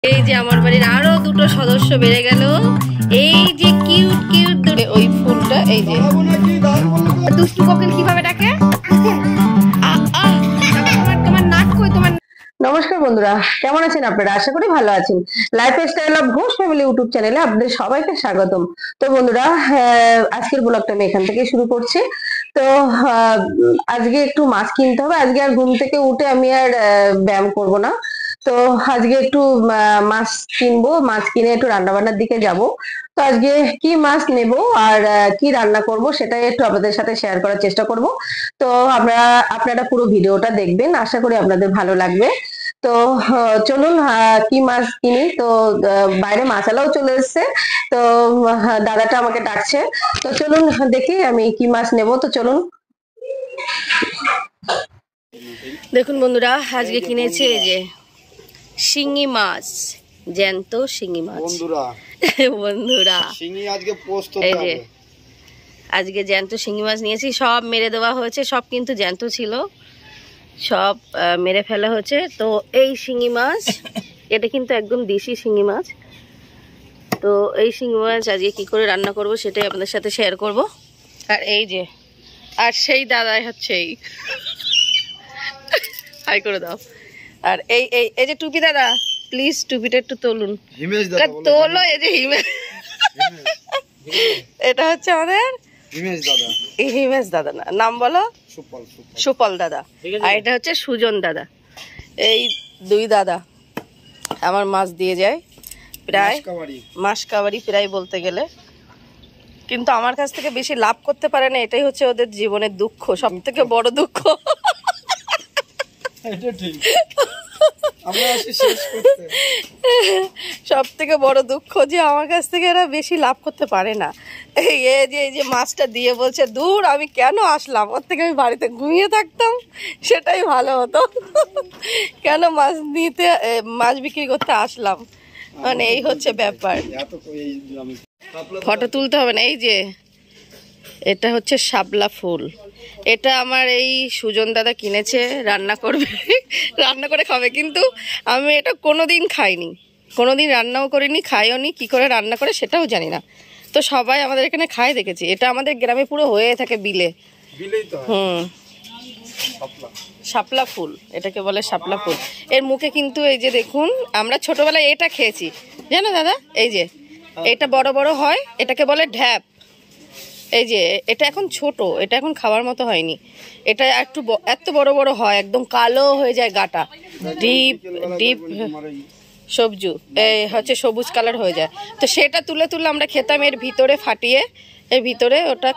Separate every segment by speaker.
Speaker 1: এই যে আমার বাড়ির আরো দুটো সদস্য বেড়ে গেল। এই যে কিউট কিউট দুটো, ওই ফুলটা এই যে দুষ্টু কোকিল কিভাবে ডাকে। তোমার নাক কই? তোমার নমস্কার বন্ধুরা, কেমন আছেন আপনারা? আশা করি ভালো আছেন। Lifestyle of Ghosh family YouTube চ্যানেলে আপনাদের সবাইকে স্বাগতম। তো বন্ধুরা, আজকের ব্লগটা আমি এখান থেকে শুরু করছি। তো আজকে একটু মাছ কিনতে হবে। আজকে আর ঘুম থেকে উঠে আমি আর ব্যায়াম করব না। তো আজকে একটু মাছ কিনবো, মাছ কিনে একটু রান্না বান্নার দিকে যাব। তো আজকে কি মাছ নেব আর কি রান্না করব সেটাই একটু আপনাদের সাথে শেয়ার করার চেষ্টা করব। তো আপনারা পুরো ভিডিওটা দেখবেন, আশা করি আপনাদের ভালো লাগবে। তো চলুন কি মাছ কিনি। তো বাইরে মাছালাও চলে এসছে। তো দাদাটা আমাকে ডাকছে। তো চলুন দেখি আমি কি মাছ নেব। তো চলুন। দেখুন বন্ধুরা, আজকে কিনেছি এই যে শিঙি মাছ, জ্যান্ত শিঙি মাছ। বন্ধুরা
Speaker 2: শিঙি আজকে পোস্ত
Speaker 1: এই যে আজকে জ্যান্ত শিঙি মাছ নিয়েছি। সব মেরে দেওয়া হয়েছে, সব কিন্তু জ্যান্ত ছিল, সব মেরে ফেলা হয়েছে। তো এই শিঙি মাছ, এটা কিন্তু একদম দেশি শিঙি মাছ। তো এই শিঙি মাছ আজকে কি করে রান্না করব সেটাই আপনাদের সাথে শেয়ার করব। আর এই যে আর সেই দাদাই হচ্ছে এই হাই করে দাও। আর এই এই এই যে টুপি দাদা, প্লিজ টুপিটা একটু তোলুন। তোলো। এই যে হিমেশ, এটা হচ্ছে আমাদের হিমেশ দাদা। না, নাম বলো? সুপল দাদা। আর এটা হচ্ছে সুজন দাদা। এই দুই দাদা আমার মাছ দিয়ে যায় প্রায় মাস কাবারি প্রায় বলতে গেলে, কিন্তু আমার কাছ থেকে বেশি লাভ করতে পারে না। এটাই হচ্ছে ওদের জীবনের দুঃখ, সব থেকে বড় দুঃখ। সব থেকে বড় দুঃখ যে আমার কাছ থেকে এরা বেশি লাভ করতে পারে না। এই যে মাছটা দিয়ে বলছে, দূর আমি কেন আসলাম, ওর থেকে আমি বাড়িতে ঘুমিয়ে থাকতাম, সেটাই ভালো হতো। কেন মাছ নিতে, মাছ বিক্রি করতে আসলাম, মানে এই হচ্ছে ব্যাপার। ফটো তুলতে হবে না। এই যে এটা হচ্ছে শাপলা ফুল। এটা আমার এই সুজন দাদা কিনেছে, রান্না করবে, রান্না করে খাবে। কিন্তু আমি এটা কোনোদিন খাইনি, কোনোদিন রান্নাও করিনি, খাইও নি। কি করে রান্না করে সেটাও জানি না। তো সবাই আমাদের এখানে খায় দেখেছি। এটা আমাদের গ্রামে পুরো হয়ে থাকে বিলে। শাপলা ফুল, এটাকে বলে শাপলা ফুল। এর মুখে কিন্তু এই যে দেখুন, আমরা ছোটবেলায় এটা খেয়েছি, জানো দাদা? এই যে এটা বড় বড় হয়, এটাকে বলে ঢ্যাপ। এই যে এটা এখন ছোট, এটা এখন খাওয়ার মতো হয়নি। এটা একটু এত বড় বড় হয়, একদম কালো হয়ে যায় গাটা, ডিপ ডিপ সবজু এই হচ্ছে সবুজ কালার হয়ে যায়। তো সেটা তুলে তুলে আমরা খেতাম, এর ভিতরে ফাটিয়ে, এর ভিতরে ওটা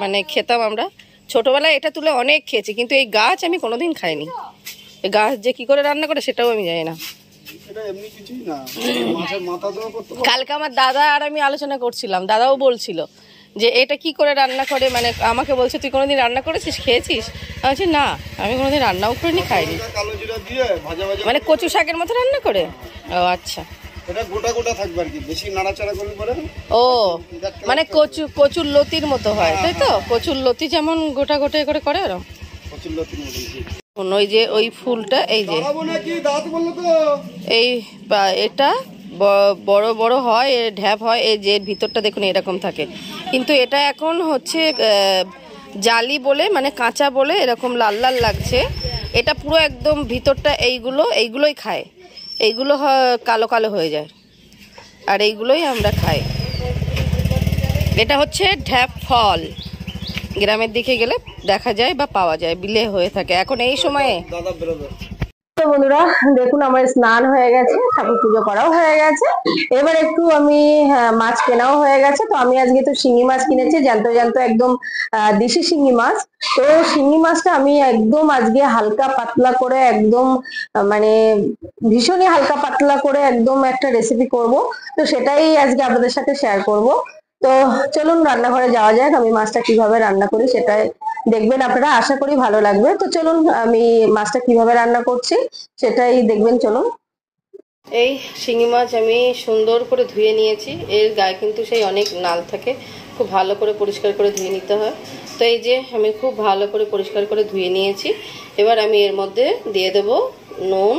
Speaker 1: মানে খেতাম আমরা ছোটবেলায়। এটা তুলে অনেক খেয়েছি, কিন্তু এই গাছ আমি কোনোদিন খাইনি। এই গাছ যে কি করে রান্না করে সেটাও আমি জানি না। কালকে আমার দাদা আর আমি আলোচনা করছিলাম, দাদাও বলছিল যে এটা কি করে রান্না করে, মানে আমাকে বলছে তুই কোনোদিন রান্না করেছিস, খেয়েছিস? আমি বলছি না, আমি কোনোদিন রান্নাও করিনি, খাইনি। মানে কচু শাকের মতো রান্না করে? ও আচ্ছা, ও মানে কচুর লতির মতো হয়, তাই তো? কচুর লতি যেমন গোটা গোটা করে করে ওরকম। ওই যে ওই ফুলটা, এই যে এই এটা বড় বড় হয়, ঢ্যাপ হয়, এই যে ভিতরটা দেখুন এরকম থাকে। কিন্তু এটা এখন হচ্ছে জালি বলে, মানে কাঁচা বলে এরকম লাল লাল লাগছে। এটা পুরো একদম ভিতরটা এইগুলোই খায়, এইগুলো কালো কালো হয়ে যায়, আর এইগুলোই আমরা খাই। এটা হচ্ছে ঢ্যাপ ফল, গ্রামের দিকে গেলে দেখা যায় বা পাওয়া যায়, বিলে হয়ে থাকে এখন এই সময়ে। তো বন্ধুরা দেখুন, আমার স্নান হয়ে গেছে, ঠাকুর পুজো করাও হয়ে গেছে। এবার একটু আমি মাছ কেনাও হয়ে গেছে। তো আমি আজকে তো শিঙি মাছ কিনেছি, জ্যান্ত জ্যান্ত একদম দেশি শিঙি মাছ। তো শিঙি মাছটা আমি একদম আজকে হালকা পাতলা করে, একদম মানে ভীষণই হালকা পাতলা করে একদম একটা রেসিপি করব। তো সেটাই আজকে আপনাদের সাথে শেয়ার করব। তো চলুন রান্নাঘরে যাওয়া যাক, আমি মাছটা কিভাবে রান্না করি সেটাই দেখবেন আপনারা, আশা করি ভালো লাগবে। তো চলুন আমি মাছটা কিভাবে রান্না করছি সেটাই দেখবেন, চলুন। এই শিঙি মাছ আমি সুন্দর করে ধুয়ে নিয়েছি। এর গায়ে কিন্তু সেই অনেক নাল থাকে, খুব ভালো করে পরিষ্কার করে ধুয়ে নিতে হয়। তো এই যে আমি খুব ভালো করে পরিষ্কার করে ধুয়ে নিয়েছি। এবার আমি এর মধ্যে দিয়ে দেব নুন,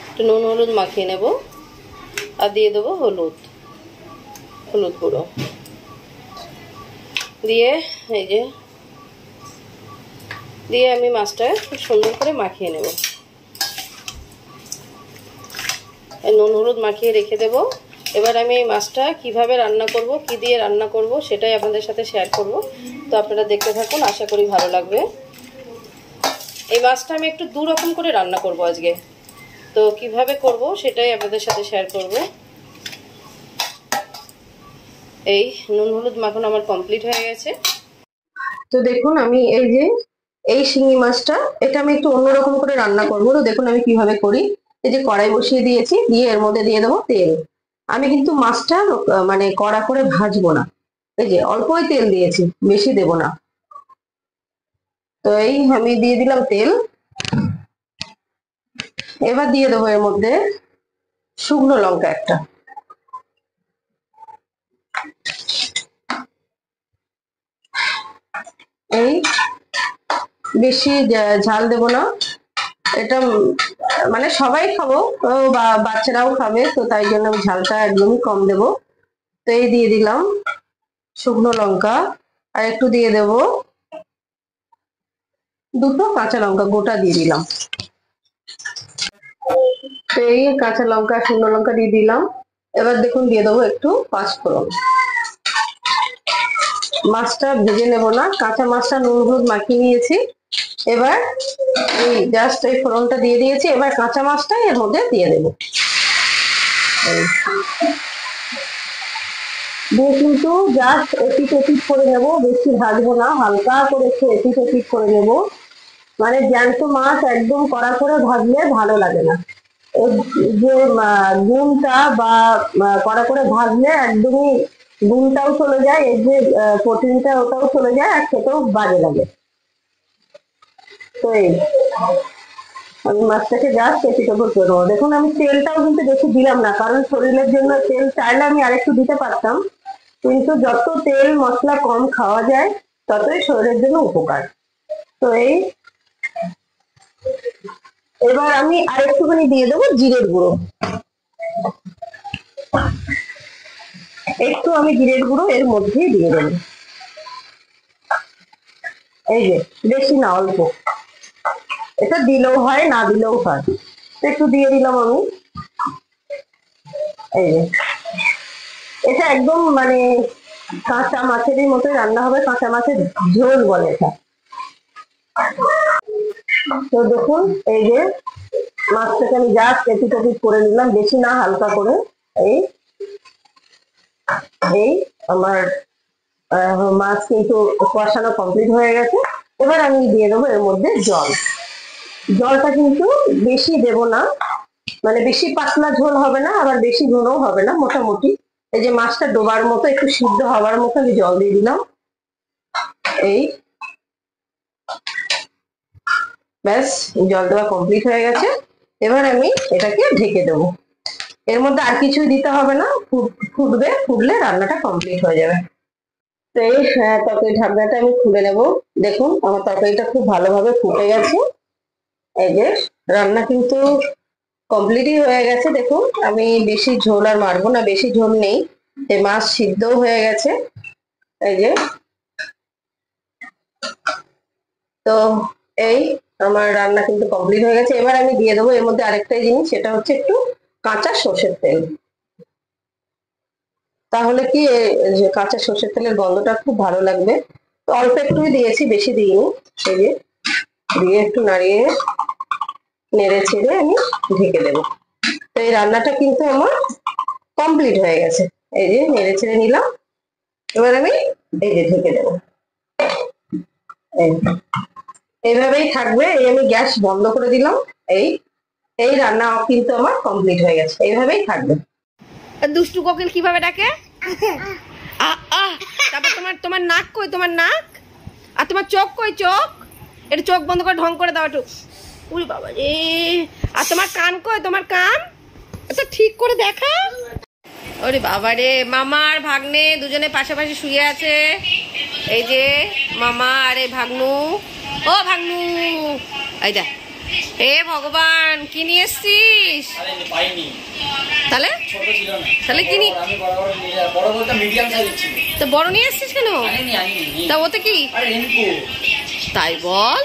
Speaker 1: একটু নুন হলুদ মাখিয়ে নেব। আর দিয়ে দেবো হলুদ গুঁড়ো দিয়ে এই যে দিয়ে আমি মাছটা খুব সুন্দর করে মাখিয়ে নেব। নুন হলুদ মাখিয়ে রেখে দেব। এবার আমি এই মাছটা কিভাবে রান্না করব, কি দিয়ে রান্না করব সেটাই আপনাদের সাথে শেয়ার করব। তো আপনারা দেখতে থাকুন, আশা করি ভালো লাগবে। এই মাছটা আমি একটু দু রকম করে রান্না করব আজকে। তো কিভাবে করব সেটাই আপনাদের সাথে শেয়ার করব। এই নুন হলুদ মাখানো আমার কমপ্লিট হয়ে গেছে। তো দেখুন আমি এই যে এই শিঙি মাছটা এটা আমি একটু অন্যরকম করে রান্না করবো। তো দেখুন আমি কিভাবে করি। এই যে কড়াই বসিয়ে দিয়েছি, দিয়ে এর মধ্যে দিয়ে দেবো তেল। আমি কিন্তু মাছটা মানে কড়া করে ভাজবো না, এই যে অল্পই তেল দিয়েছি, বেশি দেব না। তো এই আমি দিয়ে দিলাম তেল। এবার দিয়ে দেবো এর মধ্যে শুকনো লঙ্কা একটা, এই বেশি ঝাল দেব না, এটা মানে সবাই খাবো বা বাচ্চারাও খাবে, তো তাই জন্য আমি ঝালটা একদমই কম দেব। তো এই দিয়ে দিলাম শুকনো লঙ্কা, আর একটু দিয়ে দেব দুটো কাঁচা লঙ্কা গোটা দিয়ে দিলাম। তো এই কাঁচা লঙ্কা শুকনো লঙ্কা দিয়ে দিলাম। এবার দেখুন দিয়ে দেবো একটু পাঁচফোড়ন। মাছটা ভেজে নেব না, কাঁচা মাছটা নুন হলুদ মাখিয়ে নিয়েছি। এবার এই জাস্ট এই ফোড়নটা দিয়ে দিয়েছি। এবার কাঁচা মাছটা এর মধ্যে দিয়ে দেবো। দিয়ে কিন্তু জাস্ট এপিট ওপিট করে নেবো, বেশি ভাজবো না, হালকা করে একটু এপিট ওপিট করে নেবো। মানে জ্যান্ত মাছ একদম কড়া করে ভাজলে ভালো লাগে না। যে গুণটা বা কড়া করে ভাজলে একদমই গুণটাও চলে যায়, এর যে প্রোটিনটা ওটাও চলে যায়, আর খেতেও বাজে লাগে। তো এই আমি মাছটাকে জাস্ট এপিট ওপর করে দেবো। দেখুন আমি তেলটাও কিন্তু বেশি দিলাম না, কারণ শরীরের জন্য তেল চাইলে আমি আরেকটু দিতে পারতাম, কিন্তু যত তেল মশলা কম খাওয়া যায় ততই শরীরের জন্য উপকার। তো এই এবার আমি আরেকটুখানি দিয়ে দেবো জিরের গুঁড়ো, একটু আমি জিরের গুঁড়ো এর মধ্যেই দিয়ে দেবো। এই যে বেশি না, অল্প, এটা দিলেও হয় না দিলেও হয়, একটু দিয়ে দিলাম আমি। এই যে এটা একদম মানে কাঁচা মাছেরই মতো রান্না হবে, কাঁচা মাছের ঝোল বলে এটা। তো দেখুন এই যে মাছটাকে আমি জাস্ট এপিট ওপিট করে নিলাম, বেশি না হালকা করে। এই এই আমার মাছ কিন্তু কষানো কমপ্লিট হয়ে গেছে। এবার আমি দিয়ে দেবো এর মধ্যে জল। জলটা কিন্তু বেশি দেব না, মানে বেশি পাতলা ঝোল হবে না, আবার বেশি ঘনও হবে না, মোটামুটি এই যে মাছটা ডোবার মতো একটু সিদ্ধ হওয়ার মতো আমি জল দিয়ে দিলাম। এই ব্যাস, জল দেওয়া কমপ্লিট হয়ে গেছে। এবার আমি এটাকে ঢেকে দেবো। এর মধ্যে আর কিছুই দিতে হবে না, ফুটবে, ফুটলে রান্নাটা কমপ্লিট হয়ে যাবে। তো এই তরকারি ঢাকনাটা আমি খুলে নেব। দেখুন আমার তরকারিটা খুব ভালোভাবে ফুটে গেছে। এই যে রান্না কিন্তু কমপ্লিটই হয়ে গেছে। দেখুন আমি বেশি ঝোল আর মারবো না, বেশি ঝোল নেই, এই মাছ সিদ্ধও হয়ে গেছে। এই যে তো এই আমার রান্না কিন্তু কমপ্লিট হয়ে গেছে। এবার আমি দিয়ে দেবো এর মধ্যে আরেকটাই জিনিস, সেটা হচ্ছে একটু কাঁচা সর্ষের তেল। তাহলে কি যে কাঁচা সর্ষের তেলের গন্ধটা খুব ভালো লাগবে। তো অল্প একটুই দিয়েছি, বেশি দিইনি। এই যে দিয়ে একটু নাড়িয়ে নেড়ে ছেড়ে আমি ঢেকে দেবো। তো এই রান্নাটা কিন্তু আমার কমপ্লিট হয়ে গেছে। এই যে নেড়ে ছেড়ে নিলাম, এবার আমি এই যে ঢেকে দেবো। এইভাবেই থাকবে। এই আমি গ্যাস বন্ধ করে দিলাম। এই এই রান্না কিন্তু আমার কমপ্লিট হয়ে গেছে, এইভাবেই থাকবে। দুষ্টু কোকিল কিভাবে ডাকে? তারপর তোমার নাক কই? তোমার নাক আর তোমার চোখ কই? চোখ একটু চোখ বন্ধ করে ঢং করে দাও একটু। উরি বাবা রে! আর তোমার কান কই? তোমার কান এটা ঠিক করে দেখা। ওরে বাবা রে! মামা আর ভাগ্নে দুজনে পাশাপাশি শুয়ে আছে। এই যে মামা আর এই ভাগ্নু। ও ভাগ্নু, এই দেখ এ ভগবান, কি নিয়ে এসছিস? তাহলে তাহলে কি তো বড় নিয়ে এসছিস কেন? তা ওতে কি তাই বল।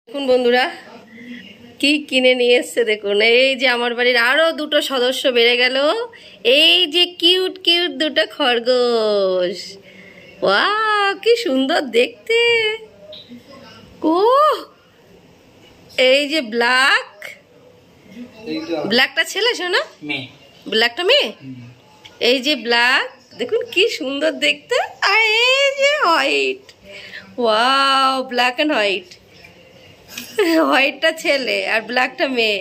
Speaker 1: দেখুন বন্ধুরা কি কিনে নিয়ে এসছে দেখুন। এই যে আমার বাড়ির আরো দুটো সদস্য বেড়ে গেল। এই যে কিউট কিউট দুটো খরগোশ। ওয়াও কি সুন্দর দেখতে। ও এই যে ব্ল্যাকটা ছেলে শোনা, ব্ল্যাকটা মেয়ে। এই যে ব্ল্যাক দেখুন কি সুন্দর দেখতে। আর এই যে white, wow black and white. হোয়াইটটা ছেলে আর ব্ল্যাকটা মেয়ে।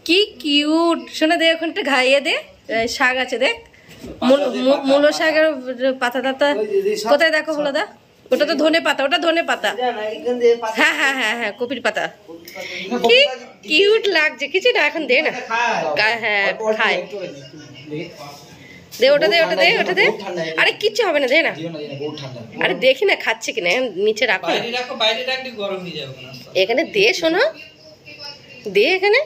Speaker 1: কি কিউট শোনা। দে ওখানটা খাইয়ে দে। শাক আছে দেখ, মূলো শাকের পাতা টাতা কোথায় দেখো বলো দা। ওটা তো ধনে পাতা, ওটা ধনে পাতা। হ্যাঁ হ্যাঁ হ্যাঁ হ্যাঁ কপির পাতা। কি কিউট লাগছে। কিছু না এখন দে না। হ্যাঁ খায় দে, ওটা দে, ওটা দে, ওটা দে। আরে কিচ্ছু হবে না, দে না। আরে দেখি না খাচ্ছে কিনা, নিচে রাখো। এখানে দে শোনো, দে এখানে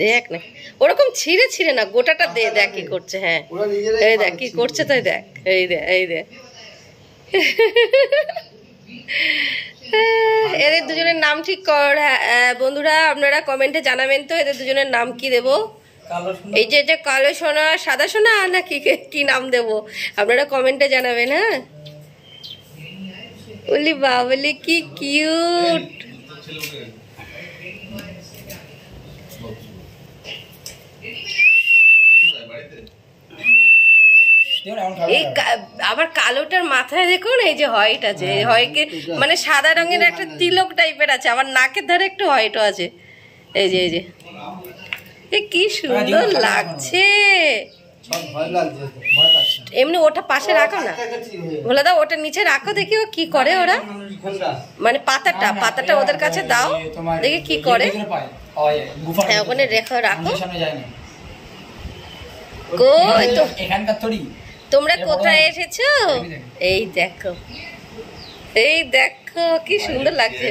Speaker 1: দেখ না। ওরকম ছিঁড়ে ছিঁড়ে না, গোটাটা দে। দেখ কি করছে। হ্যাঁ এই দেখ কি করছে তাই দেখ। এই দে, এই দে। এদের দুজনের নাম ঠিক কর বন্ধুরা। আপনারা কমেন্টে জানাবেন তো এদের দুজনের নাম কি দেব। এই যে যে কালো সোনা সাদা সোনা নাকি কি নাম দেব আপনারা কমেন্টে জানাবেন। হ্যাঁ বলি বাবলি কি কিউট। এই আবার কালোটার মাথায় দেখুন এই যে হোয়াইট আছে। হোয়াইটকে মানে সাদা রঙের একটা তিলক টাইপের আছে, আবার নাকের ধারে একটু হোয়াইটও আছে। এই যে এই যে কি সুন্দর লাগছে। এমনি ওটা পাশে রাখো না ভোলা দা, ওটা নিচে রাখো। দেখি ও কি করে ওরা, মানে পাতাটা ওদের কাছে দাও দেখি কি করে। হ্যাঁ ওখানে রেখো, রাখো। কই তো তোমরা কোথায় এসেছো? এই দেখো, এই দেখো কি সুন্দর লাগছে।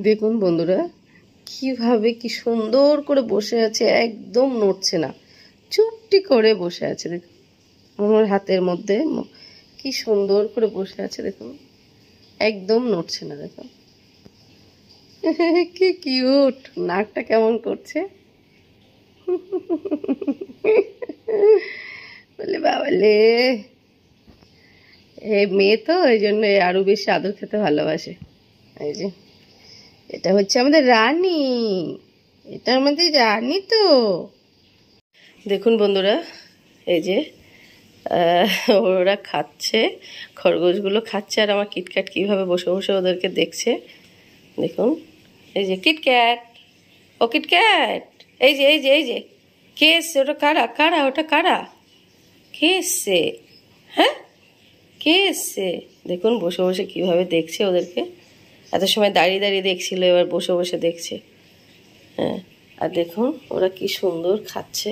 Speaker 1: দেখুন বন্ধুরা কিভাবে কি সুন্দর করে বসে আছে, একদম নড়ছে না, চুপটি করে বসে আছে। দেখুন আমার হাতের মধ্যে কি সুন্দর করে বসে আছে দেখুন, একদম নড়ছে না। দেখুন কি কিউট, নাকটা কেমন করছে। বলে বাবালে মেয়ে তো এই জন্য আরো বেশি আদর খেতে ভালোবাসে। এই যে এটা হচ্ছে আমাদের রানী, এটা আমাদের রানী তো। দেখুন বন্ধুরা এই যে ওরা খাচ্ছে, খরগোশগুলো খাচ্ছে আর আমার কিটক্যাট কিভাবে বসে বসে ওদেরকে দেখছে। দেখুন এই যে কিটক্যাট, ও কিটক্যাট। এই যে এই যে এই যে কে এসছে? ওটা কারা কারা, ওটা কারা, কে এসছে? হ্যাঁ কে এসছে? দেখুন বসে বসে কিভাবে দেখছে ওদেরকে। এত সময় দাঁড়িয়ে দাঁড়িয়ে দেখছিল, এবার বসে বসে দেখছে। হ্যাঁ আর দেখুন ওরা কি সুন্দর খাচ্ছে,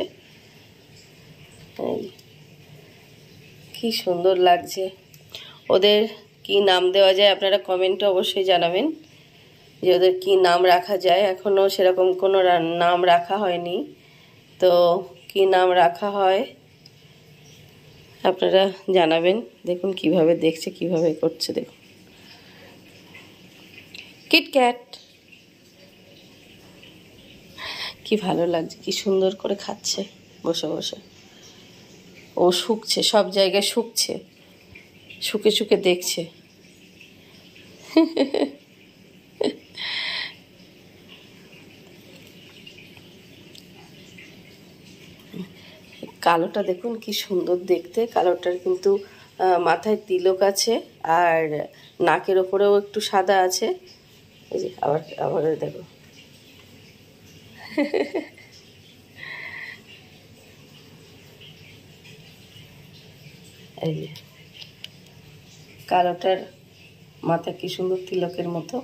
Speaker 1: কি সুন্দর লাগছে। ওদের কি নাম দেওয়া যায় আপনারা কমেন্টে অবশ্যই জানাবেন, যে ওদের কি নাম রাখা যায়। এখনও সেরকম কোনো নাম রাখা হয়নি, তো কি নাম রাখা হয় আপনারা জানাবেন। দেখুন কিভাবে দেখছে, কিভাবে করছে। দেখুন কিটক্যাট কি ভালো লাগছে, কি সুন্দর করে খাচ্ছে বসে বসে। ও শুকছে, সব জায়গায় শুকছে, শুকে শুকে দেখছে। কালোটা দেখুন কি সুন্দর দেখতে। কালোটার কিন্তু মাথায় তিলক আছে আর নাকের ওপরেও একটু সাদা আছে। এই যে আবার আবার দেখো এই যে কালোটার মাথা কি সুন্দর তিলকের মতো।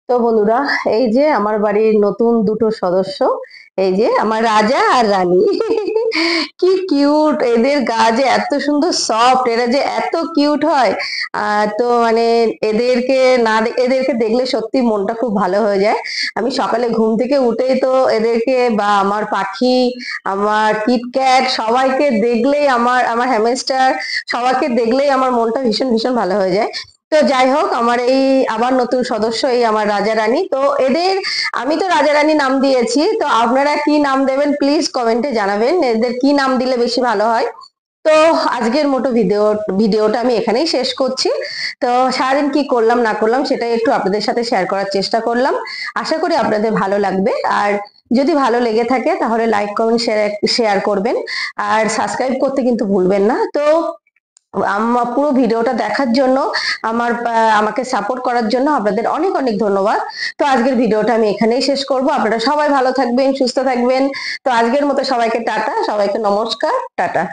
Speaker 1: তো বন্ধুরা এই যে আমার বাড়ির নতুন দুটো সদস্য, এই যে আমার রাজা আর রানী।
Speaker 2: কি কিউট, এদের গা যে এত সুন্দর সফট, এরা যে এত কিউট হয়। তো মানে এদেরকে এদেরকে দেখলে সত্যি মনটা খুব ভালো হয়ে যায়। আমি সকালে ঘুম থেকে উঠেই তো এদেরকে বা আমার পাখি, আমার কিটক্যাট সবাইকে দেখলেই আমার আমার হ্যামস্টার সবাইকে দেখলেই আমার মনটা ভীষণ ভীষণ ভালো হয়ে যায়। তো যাই হোক, আমার এই আবার নতুন সদস্য এই আমার রাজা রানী। তো এদের আমি তো রাজা রানী নাম দিয়েছি, তো আপনারা কি নাম দেবেন প্লিজ কমেন্টে জানাবেন, এদের কি নাম দিলে বেশি ভালো হয়। তো আজকের মতো ভিডিওটা আমি এখানেই শেষ করছি। তো সারাদিন কি করলাম না করলাম সেটাই একটু আপনাদের সাথে শেয়ার করার চেষ্টা করলাম। আশা করি আপনাদের ভালো লাগবে। আর যদি ভালো লেগে থাকে তাহলে লাইক কমেন্ট শেয়ার করবেন। আর সাবস্ক্রাইব করতে কিন্তু ভুলবেন না। তো আমার পুরো ভিডিওটা দেখার জন্য, আমাকে সাপোর্ট করার জন্য আপনাদের অনেক অনেক ধন্যবাদ। তো আজকের ভিডিওটা আমি এখানেই শেষ করব। আপনারা সবাই ভালো থাকবেন, সুস্থ থাকবেন। তো আজকের মতো সবাইকে টাটা, সবাইকে নমস্কার, টাটা।